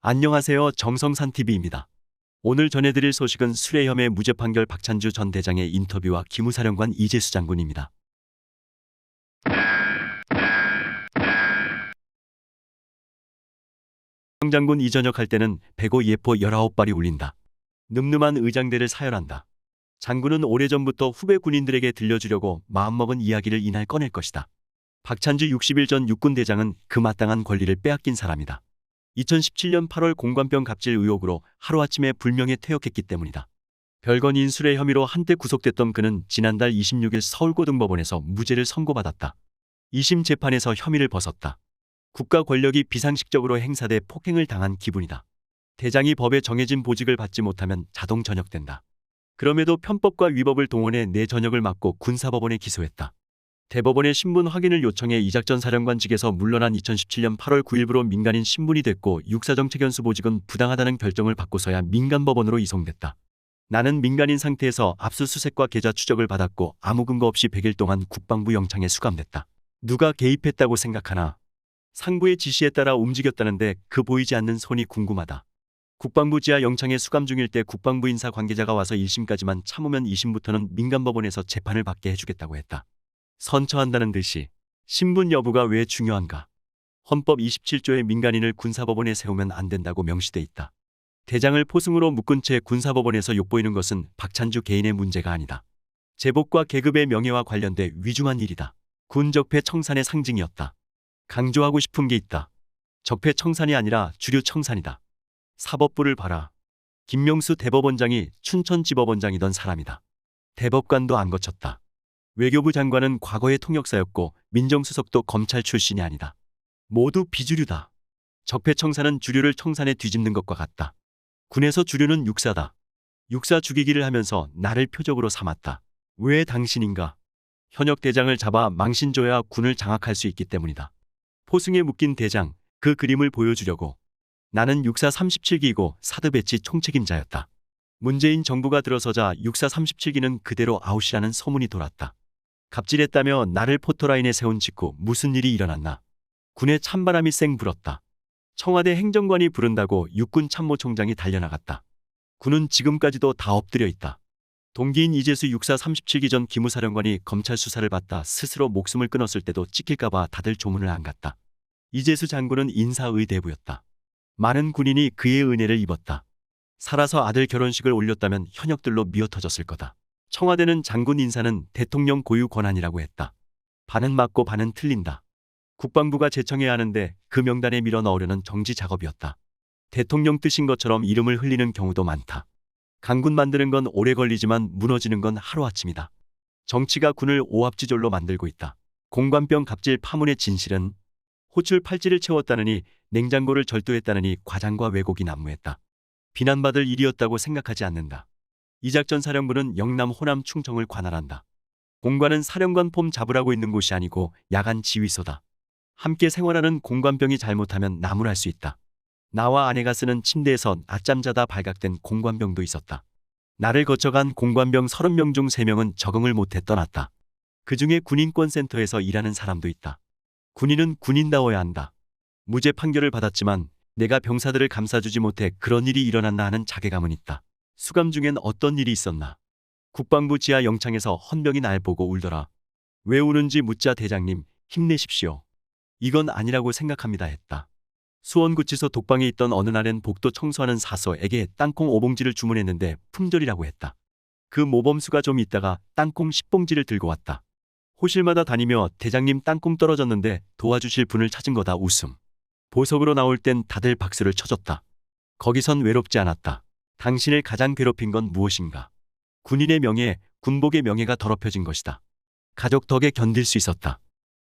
안녕하세요. 정성산TV입니다. 오늘 전해드릴 소식은 술의 혐의 무죄 판결 박찬주 전 대장의 인터뷰와 기무사령관 이재수 장군입니다. 장군 이전역할 때는 배고 예포 19발이 울린다. 늠름한 의장대를 사열한다. 장군은 오래전부터 후배 군인들에게 들려주려고 마음먹은 이야기를 이날 꺼낼 것이다. 박찬주 60일 전 육군 대장은 그 마땅한 권리를 빼앗긴 사람이다. 2017년 8월 공관병 갑질 의혹으로 하루아침에 불명예 퇴역했기 때문이다. 별건인 술의 혐의로 한때 구속됐던 그는 지난달 26일 서울고등법원에서 무죄를 선고받았다. 2심 재판에서 혐의를 벗었다. 국가 권력이 비상식적으로 행사돼 폭행을 당한 기분이다. 대장이 법에 정해진 보직을 받지 못하면 자동 전역된다. 그럼에도 편법과 위법을 동원해 내 전역을 막고 군사법원에 기소했다. 대법원의 신분 확인을 요청해 이작전 사령관직에서 물러난 2017년 8월 9일부로 민간인 신분이 됐고 육사정책연수 보직은 부당하다는 결정을 받고서야 민간법원으로 이송됐다. 나는 민간인 상태에서 압수수색과 계좌 추적을 받았고 아무 근거 없이 100일 동안 국방부 영창에 수감됐다. 누가 개입했다고 생각하나? 상부의 지시에 따라 움직였다는데 그 보이지 않는 손이 궁금하다. 국방부 지하 영창에 수감 중일 때 국방부 인사 관계자가 와서 1심까지만 참으면 2심부터는 민간법원에서 재판을 받게 해주겠다고 했다. 선처한다는 듯이 신분 여부가 왜 중요한가? 헌법 27조에 민간인을 군사법원에 세우면 안 된다고 명시돼 있다. 대장을 포승으로 묶은 채 군사법원에서 욕보이는 것은 박찬주 개인의 문제가 아니다. 제복과 계급의 명예와 관련돼 위중한 일이다. 군 적폐 청산의 상징이었다. 강조하고 싶은 게 있다. 적폐 청산이 아니라 주류 청산이다. 사법부를 봐라. 김명수 대법원장이 춘천지법원장이던 사람이다. 대법관도 안 거쳤다. 외교부 장관은 과거의 통역사였고 민정수석도 검찰 출신이 아니다. 모두 비주류다. 적폐 청산은 주류를 청산에 뒤집는 것과 같다. 군에서 주류는 육사다. 육사 죽이기를 하면서 나를 표적으로 삼았다. 왜 당신인가? 현역 대장을 잡아 망신줘야 군을 장악할 수 있기 때문이다. 포승에 묶인 대장, 그 그림을 보여주려고. 나는 육사 37기이고 사드 배치 총책임자였다. 문재인 정부가 들어서자 육사 37기는 그대로 아웃이라는 소문이 돌았다. 갑질했다며 나를 포토라인에 세운 직후 무슨 일이 일어났나. 군의 찬바람이 쌩 불었다. 청와대 행정관이 부른다고 육군 참모총장이 달려나갔다. 군은 지금까지도 다 엎드려 있다. 동기인 이재수 육사 37기 전 기무사령관이 검찰 수사를 받다 스스로 목숨을 끊었을 때도 찍힐까봐 다들 조문을 안 갔다. 이재수 장군은 인사의대부였다. 많은 군인이 그의 은혜를 입었다. 살아서 아들 결혼식을 올렸다면 현역들로 미어터졌을 거다. 청와대는 장군 인사는 대통령 고유 권한이라고 했다. 반은 맞고 반은 틀린다. 국방부가 제청해야 하는데 그 명단에 밀어 넣으려는 정지 작업이었다. 대통령 뜻인 것처럼 이름을 흘리는 경우도 많다. 강군 만드는 건 오래 걸리지만 무너지는 건 하루아침이다. 정치가 군을 오합지졸로 만들고 있다. 공관병 갑질 파문의 진실은 호출 팔찌를 채웠다느니 냉장고를 절도했다느니 과장과 왜곡이 난무했다. 비난받을 일이었다고 생각하지 않는다. 이작전 사령부는 영남 호남 충청을 관할한다. 공관은 사령관 폼 잡으라고 있는 곳이 아니고 야간 지휘소다. 함께 생활하는 공관병이 잘못하면 나무랄 수 있다. 나와 아내가 쓰는 침대에서 낮잠 자다 발각된 공관병도 있었다. 나를 거쳐간 공관병 30명 중 3명은 적응을 못해 떠났다. 그중에 군인권센터에서 일하는 사람도 있다. 군인은 군인다워야 한다. 무죄 판결을 받았지만 내가 병사들을 감싸주지 못해 그런 일이 일어났나 하는 자괴감은 있다. 수감 중엔 어떤 일이 있었나? 국방부 지하 영창에서 헌병이 날 보고 울더라. 왜 우는지 묻자 대장님 힘내십시오. 이건 아니라고 생각합니다 했다. 수원구치소 독방에 있던 어느 날엔 복도 청소하는 사서에게 땅콩 5봉지를 주문했는데 품절이라고 했다. 그 모범수가 좀 있다가 땅콩 10봉지를 들고 왔다. 호실마다 다니며 대장님 땅콩 떨어졌는데 도와주실 분을 찾은 거다 웃음. 보석으로 나올 땐 다들 박수를 쳐줬다. 거기선 외롭지 않았다. 당신을 가장 괴롭힌 건 무엇인가? 군인의 명예, 군복의 명예가 더럽혀진 것이다. 가족 덕에 견딜 수 있었다.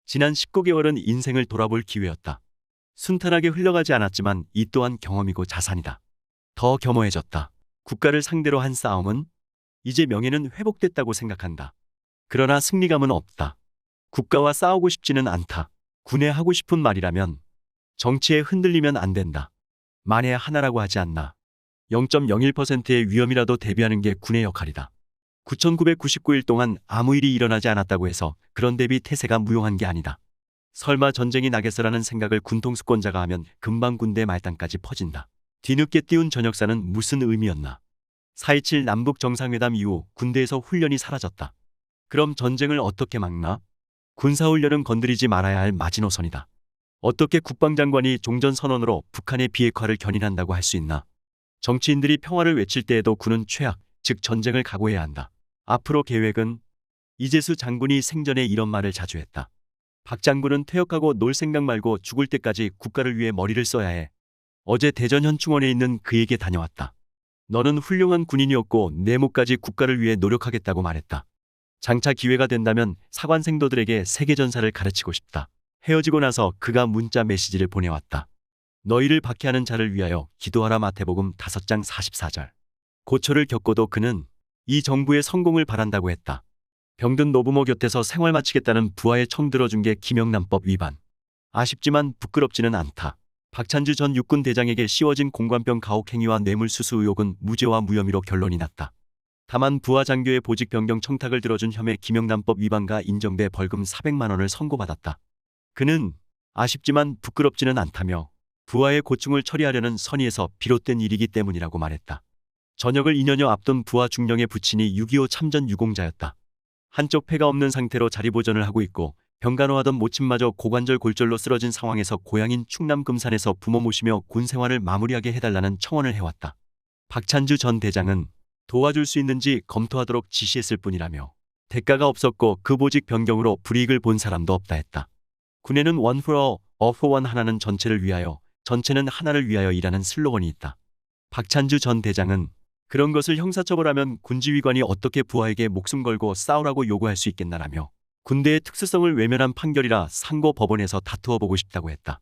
지난 19개월은 인생을 돌아볼 기회였다. 순탄하게 흘러가지 않았지만 이 또한 경험이고 자산이다. 더 겸허해졌다. 국가를 상대로 한 싸움은 이제 명예는 회복됐다고 생각한다. 그러나 승리감은 없다. 국가와 싸우고 싶지는 않다. 군에 하고 싶은 말이라면 정치에 흔들리면 안 된다. 만에 하나라고 하지 않나. 0.01%의 위험이라도 대비하는 게 군의 역할이다. 9,999일 동안 아무 일이 일어나지 않았다고 해서 그런 대비 태세가 무용한 게 아니다. 설마 전쟁이 나겠어라는 생각을 군통수권자가 하면 금방 군대 말단까지 퍼진다. 뒤늦게 띄운 저녁사는 무슨 의미였나? 4.27 남북 정상회담 이후 군대에서 훈련이 사라졌다. 그럼 전쟁을 어떻게 막나? 군사훈련은 건드리지 말아야 할 마지노선이다. 어떻게 국방장관이 종전선언으로 북한의 비핵화를 견인한다고 할 수 있나? 정치인들이 평화를 외칠 때에도 군은 최악, 즉 전쟁을 각오해야 한다. 앞으로 계획은? 이재수 장군이 생전에 이런 말을 자주 했다. 박 장군은 퇴역하고 놀 생각 말고 죽을 때까지 국가를 위해 머리를 써야 해. 어제 대전 현충원에 있는 그에게 다녀왔다. 너는 훌륭한 군인이었고 내 목까지 국가를 위해 노력하겠다고 말했다. 장차 기회가 된다면 사관 생도들에게 세계전사를 가르치고 싶다. 헤어지고 나서 그가 문자 메시지를 보내왔다. 너희를 박해하는 자를 위하여 기도하라. 마태복음 5장 44절. 고초를 겪고도 그는 이 정부의 성공을 바란다고 했다. 병든 노부모 곁에서 생활 마치겠다는 부하의 청 들어준 게 김영란법 위반. 아쉽지만 부끄럽지는 않다. 박찬주 전 육군 대장에게 씌워진 공관병 가혹 행위와 뇌물수수 의혹은 무죄와 무혐의로 결론이 났다. 다만 부하 장교의 보직 변경 청탁을 들어준 혐의 김영란법 위반과 인정돼 벌금 400만 원을 선고받았다. 그는 아쉽지만 부끄럽지는 않다며 부하의 고충을 처리하려는 선의에서 비롯된 일이기 때문이라고 말했다. 전역을 2년여 앞둔 부하 중령의 부친이 6.25 참전 유공자였다. 한쪽 폐가 없는 상태로 자리보전을 하고 있고 병간호하던 모친마저 고관절 골절로 쓰러진 상황에서 고향인 충남 금산에서 부모 모시며 군 생활을 마무리하게 해달라는 청원을 해왔다. 박찬주 전 대장은 도와줄 수 있는지 검토하도록 지시했을 뿐이라며 대가가 없었고 그 보직 변경으로 불이익을 본 사람도 없다 했다. 군에는 One for all, all for one, 하나는 전체를 위하여, 전체는 하나를 위하여 이라는 슬로건이 있다. 박찬주 전 대장은 그런 것을 형사처벌하면 군지휘관이 어떻게 부하에게 목숨 걸고 싸우라고 요구할 수 있겠나라며 군대의 특수성을 외면한 판결이라 상고 법원에서 다투어 보고 싶다고 했다.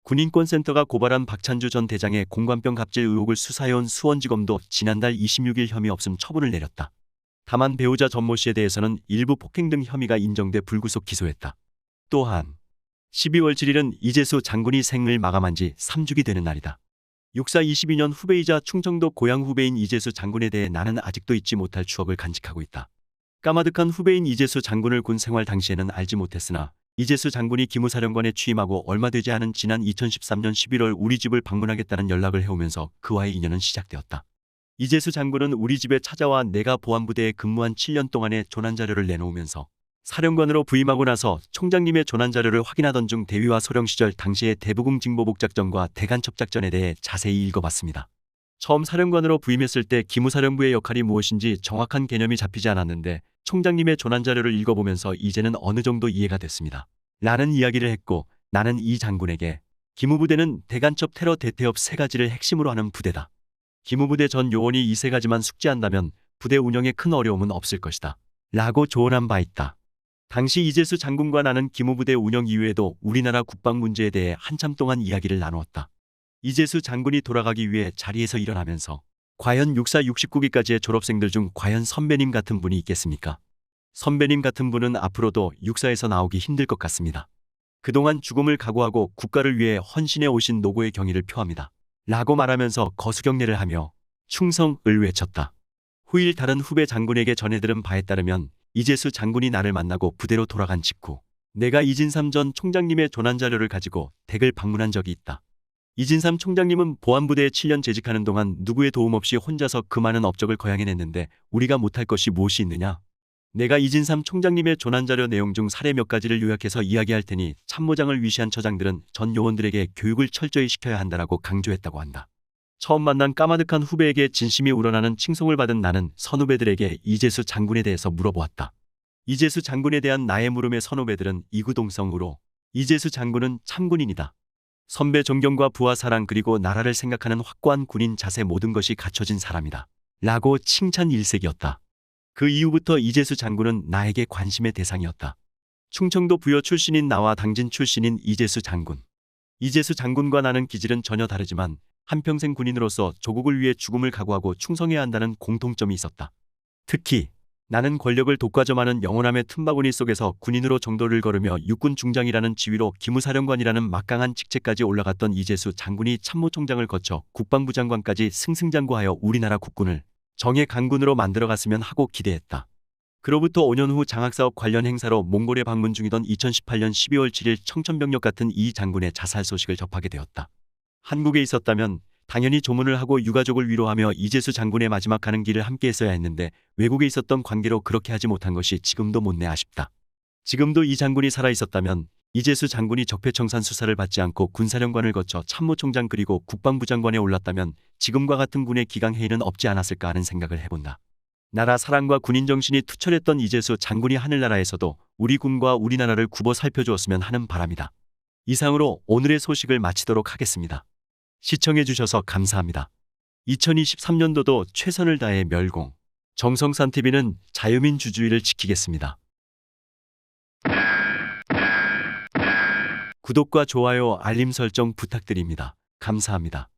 군인권센터가 고발한 박찬주 전 대장의 공관병 갑질 의혹을 수사해온 수원지검도 지난달 26일 혐의 없음 처분을 내렸다. 다만 배우자 전모 씨에 대해서는 일부 폭행 등 혐의가 인정돼 불구속 기소했다. 또한 12월 7일은 이재수 장군이 생을 마감한 지 3주기 되는 날이다. 육사 22년 후배이자 충청도 고향 후배인 이재수 장군에 대해 나는 아직도 잊지 못할 추억을 간직하고 있다. 까마득한 후배인 이재수 장군을 군 생활 당시에는 알지 못했으나 이재수 장군이 기무사령관에 취임하고 얼마 되지 않은 지난 2013년 11월 우리 집을 방문하겠다는 연락을 해오면서 그와의 인연은 시작되었다. 이재수 장군은 우리 집에 찾아와 내가 보안부대에 근무한 7년 동안의 조난자료를 내놓으면서 사령관으로 부임하고 나서 총장님의 조난자료를 확인하던 중 대위와 소령 시절 당시의 대부궁 징보복작전과 대간첩작전에 대해 자세히 읽어봤습니다. 처음 사령관으로 부임했을 때 기무사령부의 역할이 무엇인지 정확한 개념이 잡히지 않았는데 총장님의 조난자료를 읽어보면서 이제는 어느 정도 이해가 됐습니다. 라는 이야기를 했고 나는 이 장군에게 기무부대는 대간첩 테러 대태협 3가지를 핵심으로 하는 부대다. 기무부대 전 요원이 이 3가지만 숙지한다면 부대 운영에 큰 어려움은 없을 것이다. 라고 조언한 바 있다. 당시 이재수 장군과 나는 기무부대 운영 이후에도 우리나라 국방 문제에 대해 한참 동안 이야기를 나누었다. 이재수 장군이 돌아가기 위해 자리에서 일어나면서 과연 육사 69기까지의 졸업생들 중 과연 선배님 같은 분이 있겠습니까? 선배님 같은 분은 앞으로도 육사에서 나오기 힘들 것 같습니다. 그동안 죽음을 각오하고 국가를 위해 헌신해 오신 노고의 경의를 표합니다. 라고 말하면서 거수경례를 하며 충성을 외쳤다. 후일 다른 후배 장군에게 전해들은 바에 따르면 이재수 장군이 나를 만나고 부대로 돌아간 직후 내가 이진삼 전 총장님의 조난자료를 가지고 댁을 방문한 적이 있다. 이진삼 총장님은 보안부대에 7년 재직하는 동안 누구의 도움 없이 혼자서 그 많은 업적을 거양해냈는데 우리가 못할 것이 무엇이 있느냐? 내가 이진삼 총장님의 조난자료 내용 중 사례 몇 가지를 요약해서 이야기할 테니 참모장을 위시한 처장들은 전 요원들에게 교육을 철저히 시켜야 한다라고 강조했다고 한다. 처음 만난 까마득한 후배에게 진심이 우러나는 칭송을 받은 나는 선후배들에게 이재수 장군에 대해서 물어보았다. 이재수 장군에 대한 나의 물음에 선후배들은 이구동성으로 이재수 장군은 참군인이다. 선배 존경과 부하 사랑 그리고 나라를 생각하는 확고한 군인 자세 모든 것이 갖춰진 사람이다. 라고 칭찬 일색이었다. 그 이후부터 이재수 장군은 나에게 관심의 대상이었다. 충청도 부여 출신인 나와 당진 출신인 이재수 장군. 이재수 장군과 나는 기질은 전혀 다르지만 한평생 군인으로서 조국을 위해 죽음을 각오하고 충성해야 한다는 공통점이 있었다. 특히 나는 권력을 독과점하는 영원함의 틈바구니 속에서 군인으로 정도를 걸으며 육군 중장이라는 지위로 기무사령관이라는 막강한 직책까지 올라갔던 이재수 장군이 참모총장을 거쳐 국방부 장관까지 승승장구하여 우리나라 국군을 정예 강군으로 만들어갔으면 하고 기대했다. 그로부터 5년 후 장학사업 관련 행사로 몽골에 방문 중이던 2018년 12월 7일 청천벽력 같은 이 장군의 자살 소식을 접하게 되었다. 한국에 있었다면 당연히 조문을 하고 유가족을 위로하며 이재수 장군의 마지막 가는 길을 함께 했어야 했는데 외국에 있었던 관계로 그렇게 하지 못한 것이 지금도 못내 아쉽다. 지금도 이 장군이 살아있었다면 이재수 장군이 적폐청산 수사를 받지 않고 군사령관을 거쳐 참모총장 그리고 국방부 장관에 올랐다면 지금과 같은 군의 기강해일은 없지 않았을까 하는 생각을 해본다. 나라 사랑과 군인 정신이 투철했던 이재수 장군이 하늘나라에서도 우리 군과 우리나라를 굽어 살펴주었으면 하는 바람이다. 이상으로 오늘의 소식을 마치도록 하겠습니다. 시청해 주셔서 감사합니다. 2023년도도 최선을 다해 멸공. 정성산TV는 자유민주주의를 지키겠습니다. 구독과 좋아요, 알림 설정 부탁드립니다. 감사합니다.